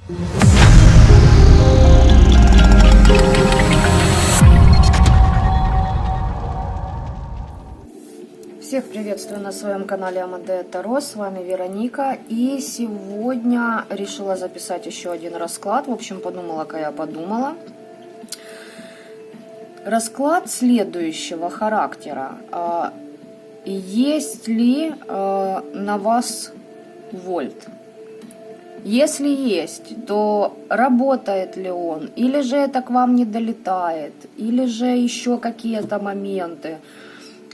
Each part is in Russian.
Всех приветствую на своем канале Амадея Таро, с вами Вероника. И сегодня решила записать еще один расклад. В общем, подумала-ка я подумала. Расклад следующего характера. Есть ли на вас вольт? Если есть, то работает ли он? Или же это к вам не долетает? Или же еще какие-то моменты?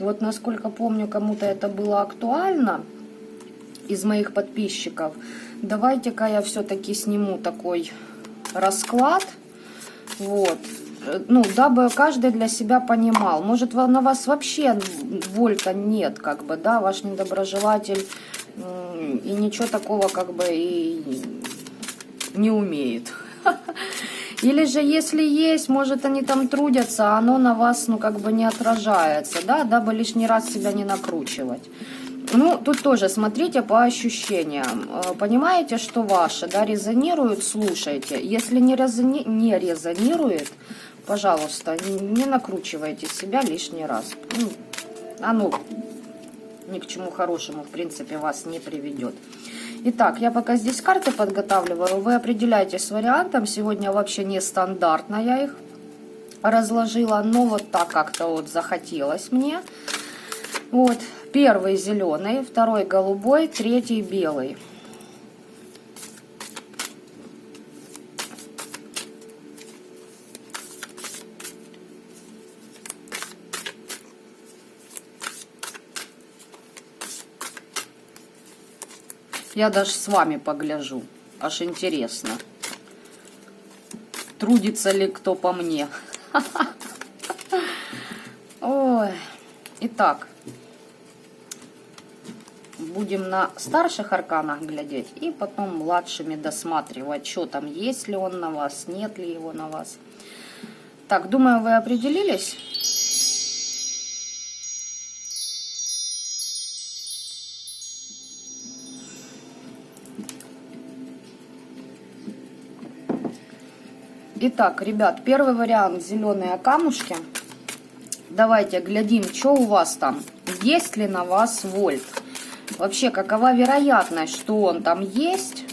Вот насколько помню, кому-то это было актуально из моих подписчиков. Давайте-ка я все-таки сниму такой расклад. Вот. Ну, дабы каждый для себя понимал. Может, на вас вообще вольта нет, как бы, да, ваш недоброжелатель и ничего такого, как бы, и не умеет. Или же, если есть, может, они там трудятся, а оно на вас, ну, как бы не отражается, да, дабы лишний раз себя не накручивать. Ну, тут тоже смотрите по ощущениям. Понимаете, что ваше, да, резонирует, слушайте. Если не резонирует, пожалуйста, не накручивайте себя лишний раз. Ну, оно ни к чему хорошему, в принципе, вас не приведет. Итак, я пока здесь карты подготавливаю, вы определяйтесь с вариантом. Сегодня вообще нестандартно я их разложила, но вот так как-то вот захотелось мне. Вот, первый зеленый, второй голубой, третий белый. Я даже с вами погляжу. Аж интересно. Трудится ли кто по мне? Ой. Итак. Будем на старших арканах глядеть. И потом младшими досматривать, что там, есть ли он на вас, нет ли его на вас. Так, думаю, вы определились? Итак, ребят, первый вариант — зеленые камушки. Давайте глядим, что у вас там. Есть ли на вас вольт? Вообще, какова вероятность, что он там есть?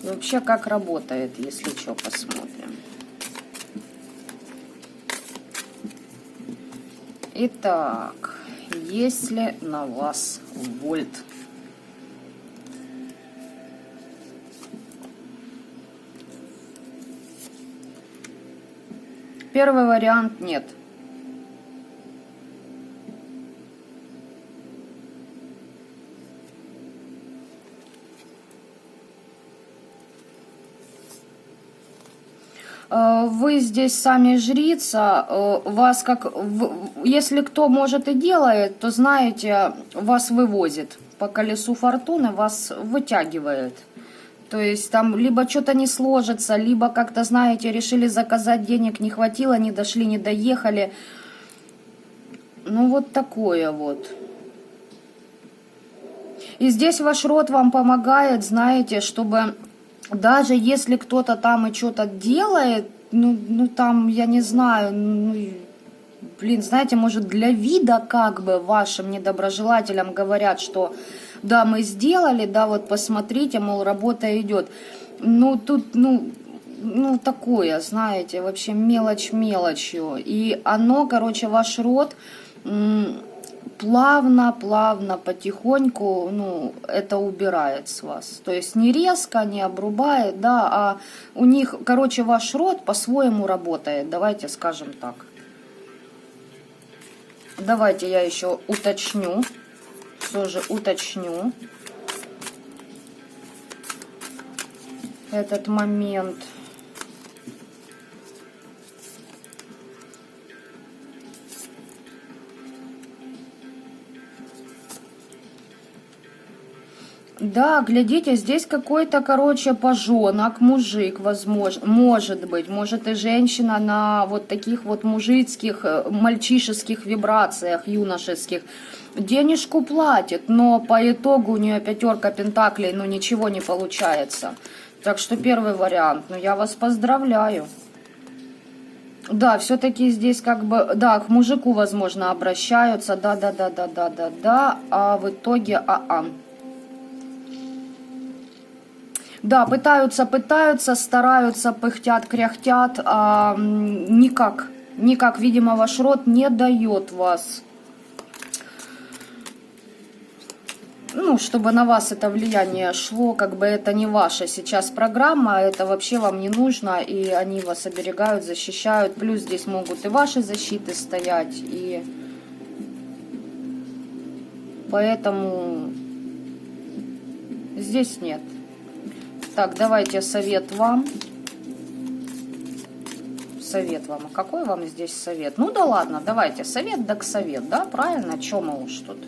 И вообще, как работает, если что, посмотрим. Итак, есть ли на вас вольт? Первый вариант — нет. Вы здесь сами жрица, вас как, если кто может и делает, то знаете, вас вывозит по колесу фортуны, вас вытягивает. То есть там либо что-то не сложится, либо как-то, знаете, решили заказать, денег не хватило, не дошли, не доехали. Ну вот такое вот. И здесь ваш род вам помогает, знаете, чтобы даже если кто-то там и что-то делает, ну там, я не знаю, блин, знаете, может для вида как бы вашим недоброжелателям говорят, что да, мы сделали, да, вот посмотрите, мол, работа идет. Ну, тут, ну такое, знаете, вообще мелочь мелочью. И оно, короче, ваш род плавно, потихоньку, ну, это убирает с вас. То есть не резко, не обрубает, да, а у них, короче, ваш род по-своему работает, давайте скажем так. Давайте я еще уточню. Тоже уточню этот момент. Да, глядите, здесь какой-то, короче, пожонок, мужик, возможно, может и женщина на вот таких вот мужицких, мальчишеских вибрациях, юношеских, денежку платит, но по итогу у нее пятерка пентаклей, ну ничего не получается. Так что первый вариант. Ну, я вас поздравляю. Да, все-таки здесь как бы, да, к мужику, возможно, обращаются, да, а в итоге, Да, пытаются, стараются, пыхтят, кряхтят, а никак, видимо, ваш род не дает вас, ну, чтобы на вас это влияние шло, как бы это не ваша сейчас программа, это вообще вам не нужно, и они вас оберегают, защищают, плюс здесь могут и ваши защиты стоять, и поэтому здесь нет. Так, давайте совет вам. Совет вам. А какой вам здесь совет? Ну да ладно, давайте совет да к совет, да, правильно? Чё мы уж тут?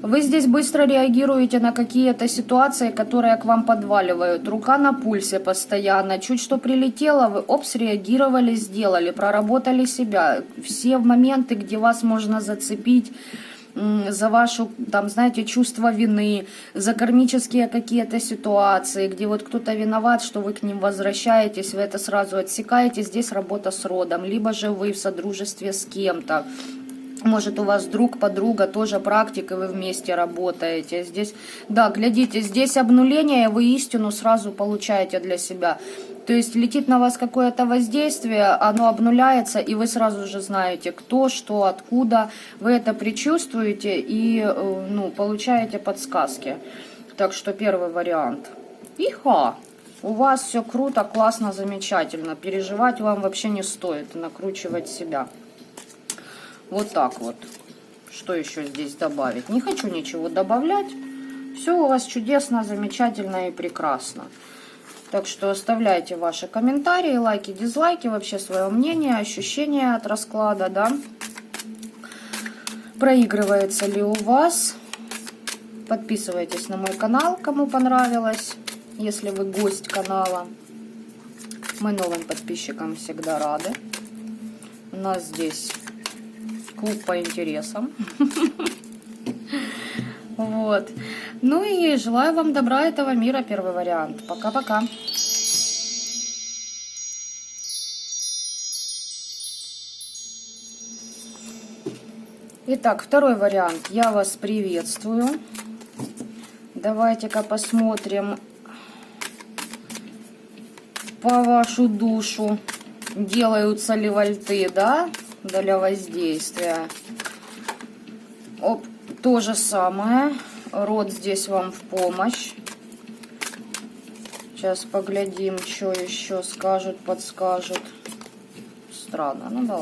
Вы здесь быстро реагируете на какие-то ситуации, которые к вам подваливают. Рука на пульсе постоянно. Чуть что прилетело, вы среагировали, сделали, проработали себя. Все моменты, где вас можно зацепить за вашу, там, знаете, чувство вины, за кармические какие-то ситуации, где вот кто-то виноват, что вы к ним возвращаетесь, вы это сразу отсекаете. Здесь работа с родом, либо же вы в содружестве с кем-то. Может, у вас друг, подруга, тоже практик, и вы вместе работаете. Здесь, да, глядите, здесь обнуление, вы истину сразу получаете для себя. То есть летит на вас какое-то воздействие, оно обнуляется, и вы сразу же знаете, кто, что, откуда. Вы это предчувствуете и, ну, получаете подсказки. Так что первый вариант. Иха! У вас все круто, классно, замечательно. Переживать вам вообще не стоит, накручивать себя. Вот так вот. Что еще здесь добавить? Не хочу ничего добавлять. Все у вас чудесно, замечательно и прекрасно. Так что оставляйте ваши комментарии, лайки, дизлайки, вообще свое мнение, ощущения от расклада, да. Проигрывается ли у вас? Подписывайтесь на мой канал, кому понравилось, если вы гость канала. Мы новым подписчикам всегда рады. У нас здесь клуб по интересам. Вот. Ну и желаю вам добра этого мира, первый вариант. Пока-пока. Итак, второй вариант. Я вас приветствую. Давайте-ка посмотрим по вашу душу. Делаются ли вольты, да, для воздействия. Оп, то же самое. Род здесь вам в помощь. Сейчас поглядим, что еще скажут, подскажут. Странно, ну да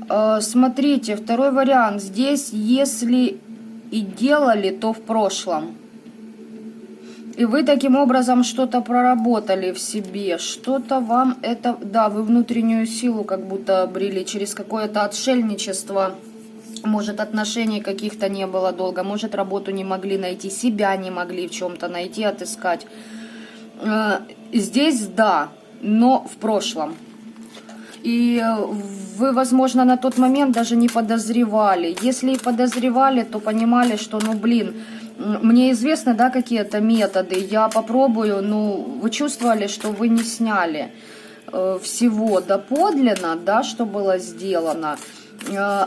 ладно. Смотрите, второй вариант. Здесь, если и делали, то в прошлом. И вы таким образом что-то проработали в себе, что-то вам это, да, вы внутреннюю силу как будто обрели через какое-то отшельничество. Может, отношений каких-то не было долго, может, работу не могли найти, себя не могли в чем-то найти, отыскать. Здесь да, но в прошлом. И вы, возможно, на тот момент даже не подозревали. Если и подозревали, то понимали, что, ну, блин, мне известны, да, какие-то методы, я попробую, ну, вы чувствовали, что вы не сняли всего доподлинно, да, что было сделано,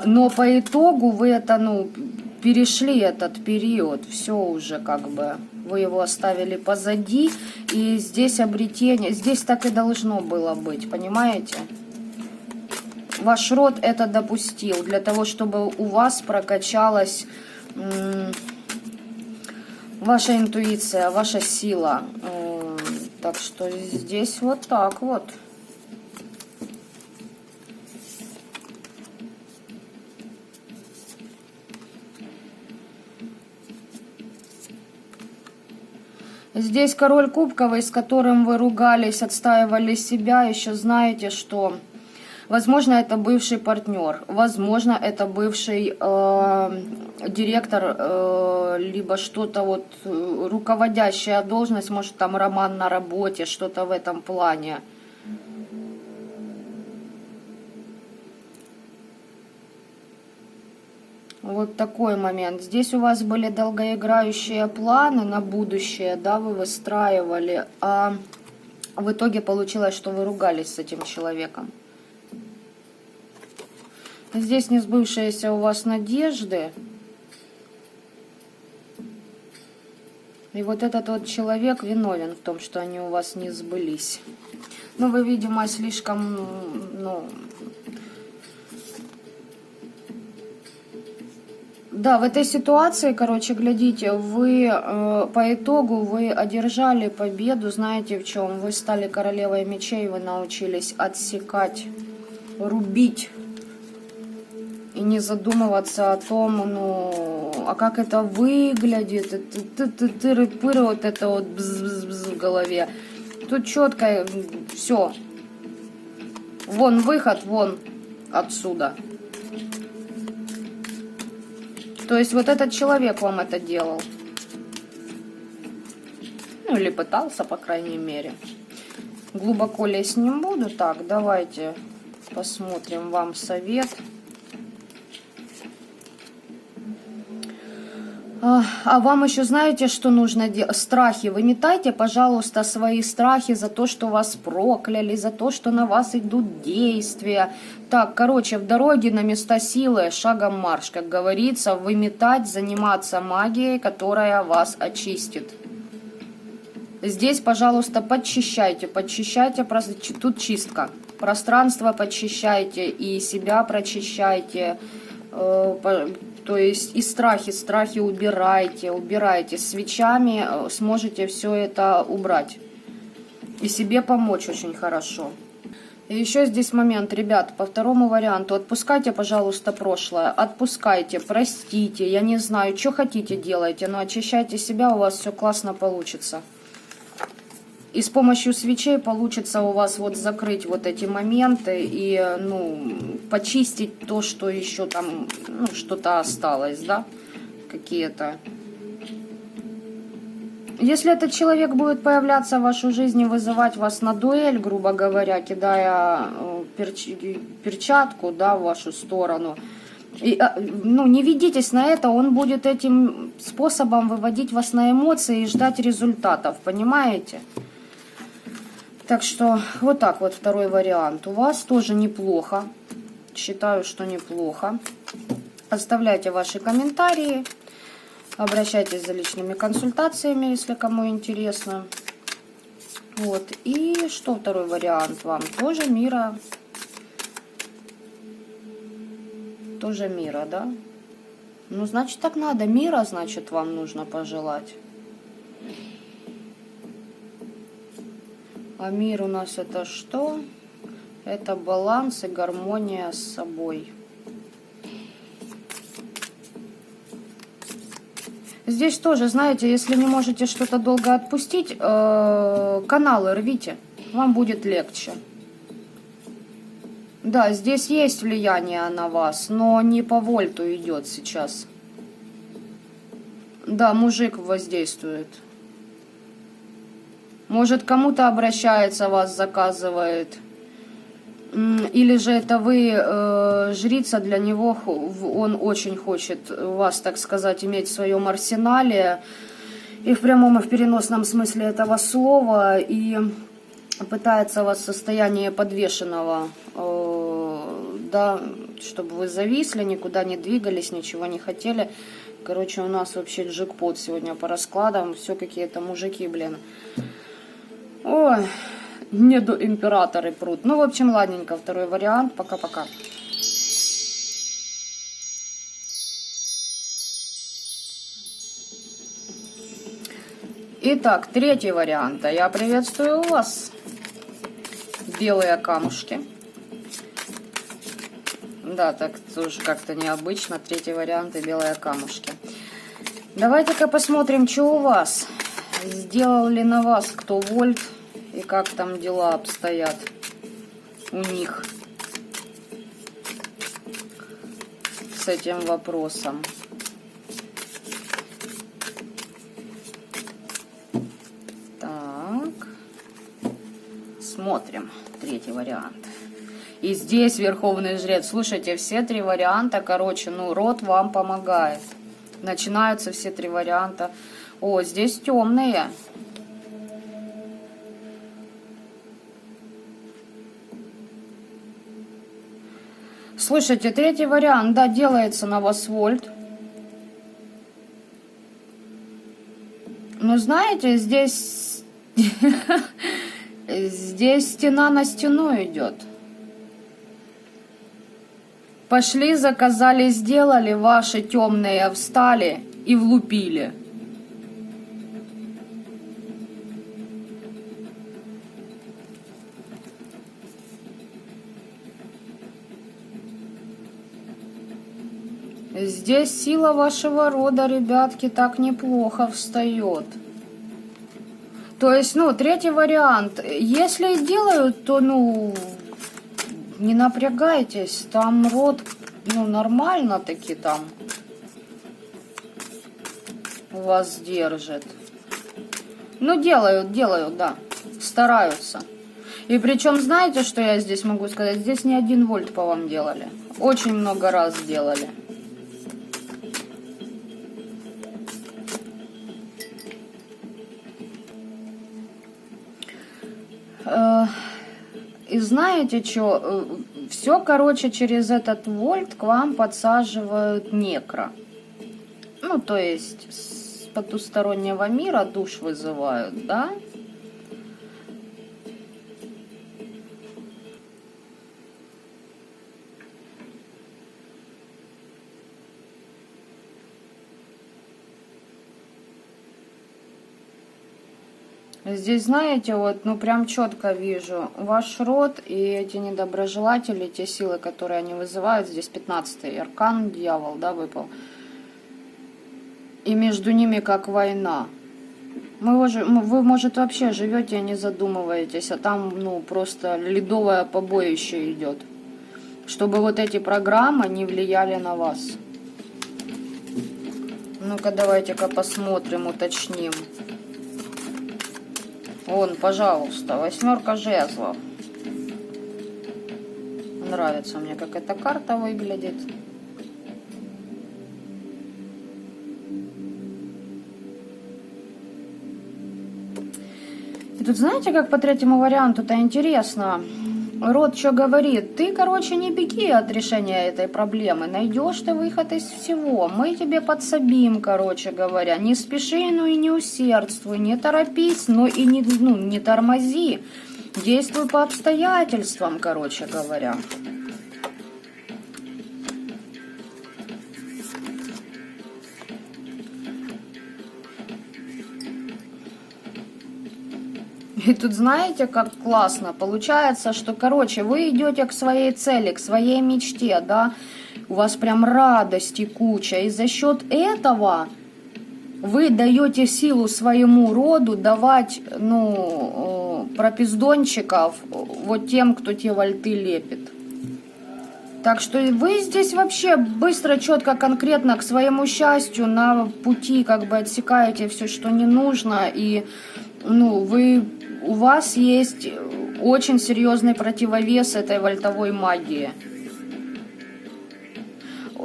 но по итогу вы это, ну, перешли этот период, все уже как бы, вы его оставили позади, и здесь обретение, здесь так и должно было быть, понимаете? Ваш род это допустил для того, чтобы у вас прокачалась ваша интуиция, ваша сила. Так что здесь вот так вот. Здесь король кубковый, с которым вы ругались, отстаивали себя, еще знаете, что... Возможно, это бывший партнер, возможно, это бывший директор, либо что-то вот руководящая должность, может, там роман на работе, что-то в этом плане. Вот такой момент. Здесь у вас были долгоиграющие планы на будущее, да, вы выстраивали, а в итоге получилось, что вы ругались с этим человеком. Здесь не сбывшиеся у вас надежды. И вот этот вот человек виновен в том, что они у вас не сбылись. Ну, вы, видимо, слишком, ну... Да, в этой ситуации, короче, глядите, вы по итогу вы одержали победу, знаете в чем? Вы стали королевой мечей, вы научились отсекать, рубить и не задумываться о том, ну, а как это выглядит, тыры-пыры, вот это вот бз-бз-бз в голове. Тут четко все. Вон выход, вон отсюда. То есть вот этот человек вам это делал. Ну или пытался, по крайней мере. Глубоко лезть не буду. Так, давайте посмотрим вам совет. А вам еще знаете, что нужно делать? Страхи. Выметайте, пожалуйста, свои страхи за то, что вас прокляли, за то, что на вас идут действия. Так, короче, в дороге на места силы шагом марш, как говорится, выметать, заниматься магией, которая вас очистит. Здесь, пожалуйста, подчищайте, тут чистка. Пространство подчищайте и себя прочищайте. То есть и страхи убирайте. Свечами сможете все это убрать. И себе помочь очень хорошо. И еще здесь момент, ребят, по второму варианту. Отпускайте, пожалуйста, прошлое. Отпускайте, простите, я не знаю, что хотите делайте, но очищайте себя, у вас все классно получится. И с помощью свечей получится у вас вот закрыть вот эти моменты и, ну, почистить то, что еще там, ну, что-то осталось, да, какие-то. Если этот человек будет появляться в вашей жизни, вызывать вас на дуэль, грубо говоря, кидая перчатку, да, в вашу сторону, и, ну, не ведитесь на это, он будет этим способом выводить вас на эмоции и ждать результатов, понимаете? Так что вот так вот второй вариант. У вас тоже неплохо. Считаю, что неплохо. Оставляйте ваши комментарии. Обращайтесь за личными консультациями, если кому интересно. Вот. И что второй вариант вам? Тоже мира. Тоже мира, да? Ну, значит, так надо. Мира, значит, вам нужно пожелать. А мир у нас это что? Это баланс и гармония с собой. Здесь тоже, знаете, если не можете что-то долго отпустить, каналы рвите, вам будет легче. Да, здесь есть влияние на вас, но не по вольту идет сейчас. Да, мужик воздействует. Может, кому-то обращается, вас заказывает. Или же это вы жрица для него, он очень хочет вас, так сказать, иметь в своем арсенале. И в прямом, и в переносном смысле этого слова. И пытается вас в состоянии подвешенного, да, чтобы вы зависли, никуда не двигались, ничего не хотели. Короче, у нас вообще джекпот сегодня по раскладам. Все какие-то мужики, блин. Ой, недоимператоры прут. Ну, в общем, ладненько, второй вариант. Пока-пока. Итак, третий вариант. Я приветствую вас. Белые камушки. Да, так тоже как-то необычно. Третий вариант и белые камушки. Давайте-ка посмотрим, что у вас. Сделал ли на вас кто вольт и как там дела обстоят у них с этим вопросом. Так, смотрим третий вариант. И здесь Верховный Жрец. Слушайте, все три варианта, короче, ну, род вам помогает. Начинаются все три варианта. О, здесь темные. Слушайте, третий вариант, да, делается на вас вольт. Но знаете, здесь... Здесь стена на стену идет. Пошли, заказали, сделали, ваши темные встали и влупили. Здесь сила вашего рода, ребятки, так неплохо встает. То есть, ну, третий вариант. Если и делают, то, ну, не напрягайтесь. Там род, ну, нормально таки там вас держит. Ну, делают, да. Стараются. И причем, знаете, что я здесь могу сказать? Здесь не 1 вольт по вам делали. Очень много раз делали. И знаете что? Все, короче, через этот вольт к вам подсаживают некро. Ну, то есть с потустороннего мира душ вызывают, да? Здесь, знаете, вот, ну, прям четко вижу ваш род и эти недоброжелатели, те силы, которые они вызывают. Здесь 15-й аркан, дьявол, да, выпал. И между ними как война. Вы, может, вообще живете и не задумываетесь, а там, ну, просто ледовое побоище идет. Чтобы вот эти программы не влияли на вас. Ну-ка, давайте-ка посмотрим, уточним. Вон, пожалуйста, 8 жезлов. Нравится мне, как эта карта выглядит. И тут знаете, как по третьему варианту-то интересно. Род что говорит? Ты, короче, не беги от решения этой проблемы. Найдешь ты выход из всего. Мы тебе подсобим, короче говоря. Не спеши, ну и не усердствуй. Не торопись, но и не тормози. Действуй по обстоятельствам, короче говоря. И тут знаете, как классно получается, что, короче, вы идете к своей цели, к своей мечте, да, у вас прям радости куча, и за счет этого вы даете силу своему роду давать, ну, пропиздончиков вот тем, кто те вольты лепит. Так что вы здесь вообще быстро, четко, конкретно к своему счастью на пути как бы отсекаете все, что не нужно, и, ну, у вас есть очень серьезный противовес этой вольтовой магии.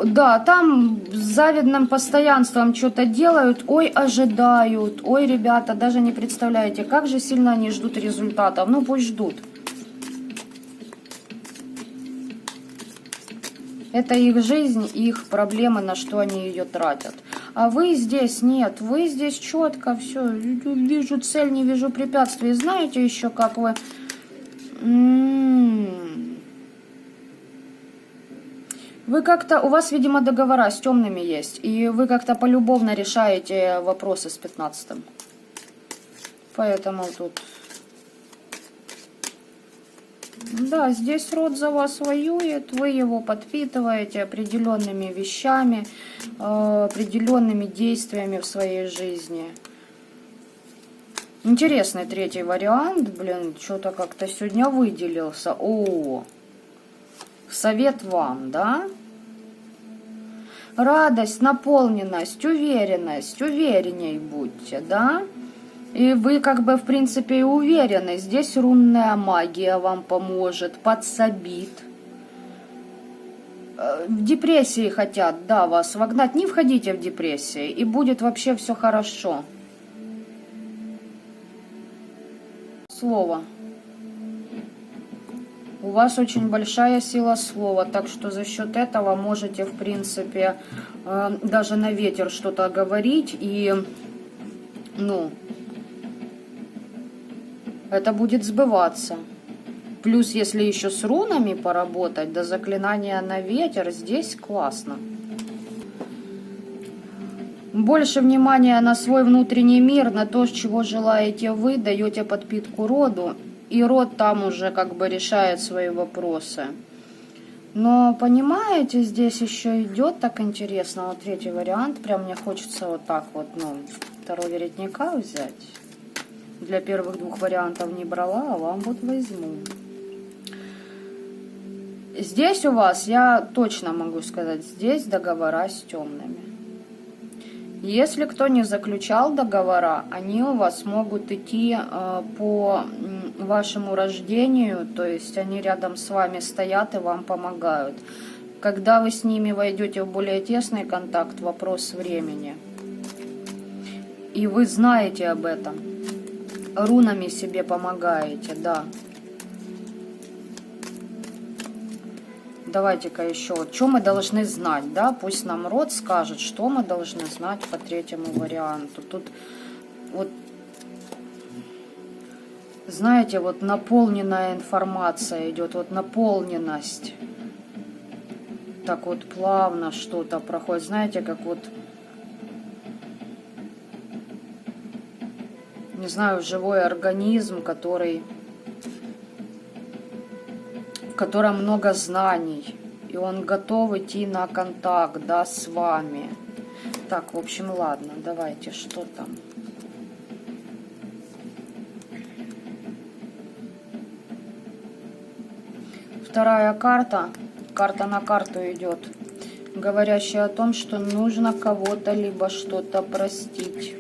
Да, там с завидным постоянством что-то делают, ой, ожидают, ой, ребята, даже не представляете, как же сильно они ждут результатов. Ну, пусть ждут. Это их жизнь, их проблемы, на что они ее тратят. А вы здесь нет, вы здесь четко все. Вижу цель, не вижу препятствий. Знаете еще, как вы... Вы как-то... У вас, видимо, договора с темными есть. И вы как-то полюбовно решаете вопросы с 15-м. Поэтому тут... Да, здесь род за вас воюет, вы его подпитываете определенными вещами, определенными действиями в своей жизни. Интересный третий вариант, блин, что-то как-то сегодня выделился. О, совет вам, да? Радость, наполненность, уверенность, уверенней будьте, да? И вы как бы в принципе уверены, здесь рунная магия вам поможет, подсобит. В депрессии хотят, да, вас вогнать. Не входите в депрессию, и будет вообще все хорошо. Слово. У вас очень большая сила слова, так что за счет этого можете, в принципе, даже на ветер что-то говорить, и, ну, это будет сбываться. Плюс, если еще с рунами поработать, до заклинания на ветер, здесь классно. Больше внимания на свой внутренний мир, на то, чего желаете вы, даете подпитку роду, и род там уже как бы решает свои вопросы. Но, понимаете, здесь еще идет так интересно, вот третий вариант, прям мне хочется вот так вот, ну, второго веретника взять. Для первых двух вариантов не брала, а вам вот возьму. Здесь у вас, я точно могу сказать, здесь договора с темными. Если кто не заключал договора, они у вас могут идти по вашему рождению, то есть они рядом с вами стоят и вам помогают. Когда вы с ними войдете в более тесный контакт, вопрос времени. И вы знаете об этом. Рунами себе помогаете, да. Давайте-ка еще, что мы должны знать, да? Пусть нам род скажет, что мы должны знать по третьему варианту. Тут вот, знаете, вот наполненная информация идет, вот наполненность. Так вот плавно что-то проходит, знаете, как вот, не знаю, живой организм, который... в котором много знаний, и он готов идти на контакт, да, с вами. Так, в общем, ладно, давайте, что там? Вторая карта, карта на карту идет, говорящая о том, что нужно кого-то либо что-то простить.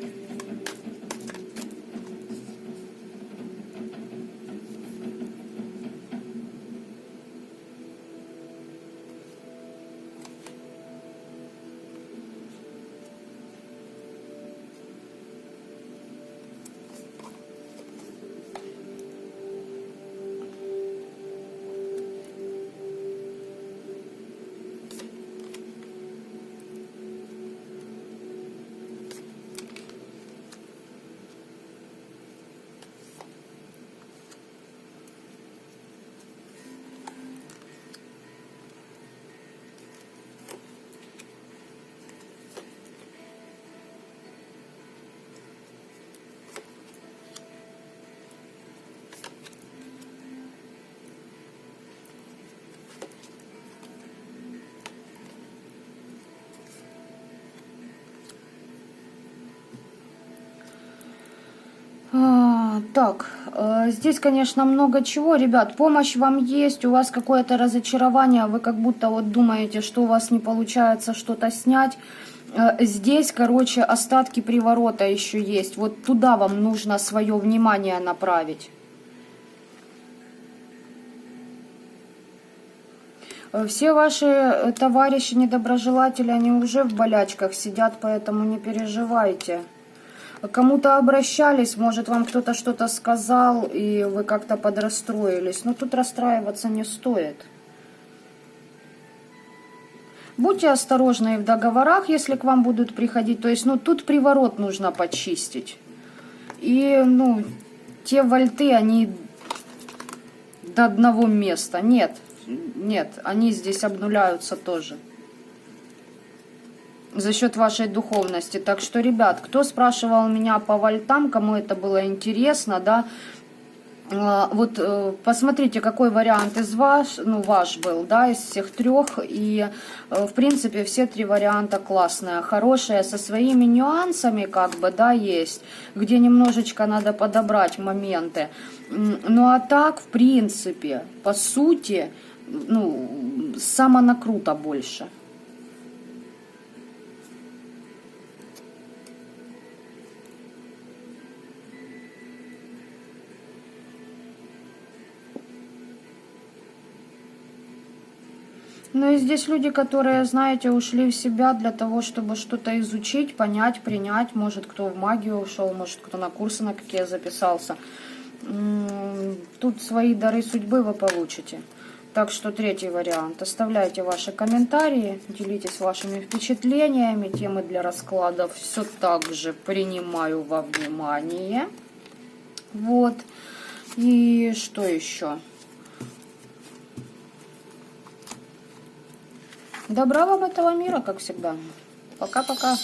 Так, здесь, конечно, много чего. Ребят, помощь вам есть, у вас какое-то разочарование, вы как будто вот думаете, что у вас не получается что-то снять. Здесь, короче, остатки приворота еще есть. Вот туда вам нужно свое внимание направить. Все ваши товарищи, недоброжелатели, они уже в болячках сидят, поэтому не переживайте. Кому-то обращались, может, вам кто-то что-то сказал, и вы как-то подрастроились. Но тут расстраиваться не стоит. Будьте осторожны в договорах, если к вам будут приходить. То есть, ну, тут приворот нужно почистить. И, ну, те вольты, они до одного места. Нет, нет, они здесь обнуляются тоже. За счет вашей духовности. Так что, ребят, кто спрашивал меня по вольтам, кому это было интересно, да, вот посмотрите, какой вариант из ваш, ну, ваш был, да, из всех трех, и, в принципе, все три варианта классные, хорошие, со своими нюансами, как бы, да, есть, где немножечко надо подобрать моменты. Ну, а так, в принципе, по сути, ну, самонакрута больше. Ну и здесь люди, которые, знаете, ушли в себя для того, чтобы что-то изучить, понять, принять. Может, кто в магию ушел, может, кто на курсы на какие записался. Тут свои дары судьбы вы получите. Так что третий вариант. Оставляйте ваши комментарии, делитесь вашими впечатлениями. Темы для раскладов все так же принимаю во внимание. Вот. И что еще? Добра вам этого мира, как всегда. Пока-пока.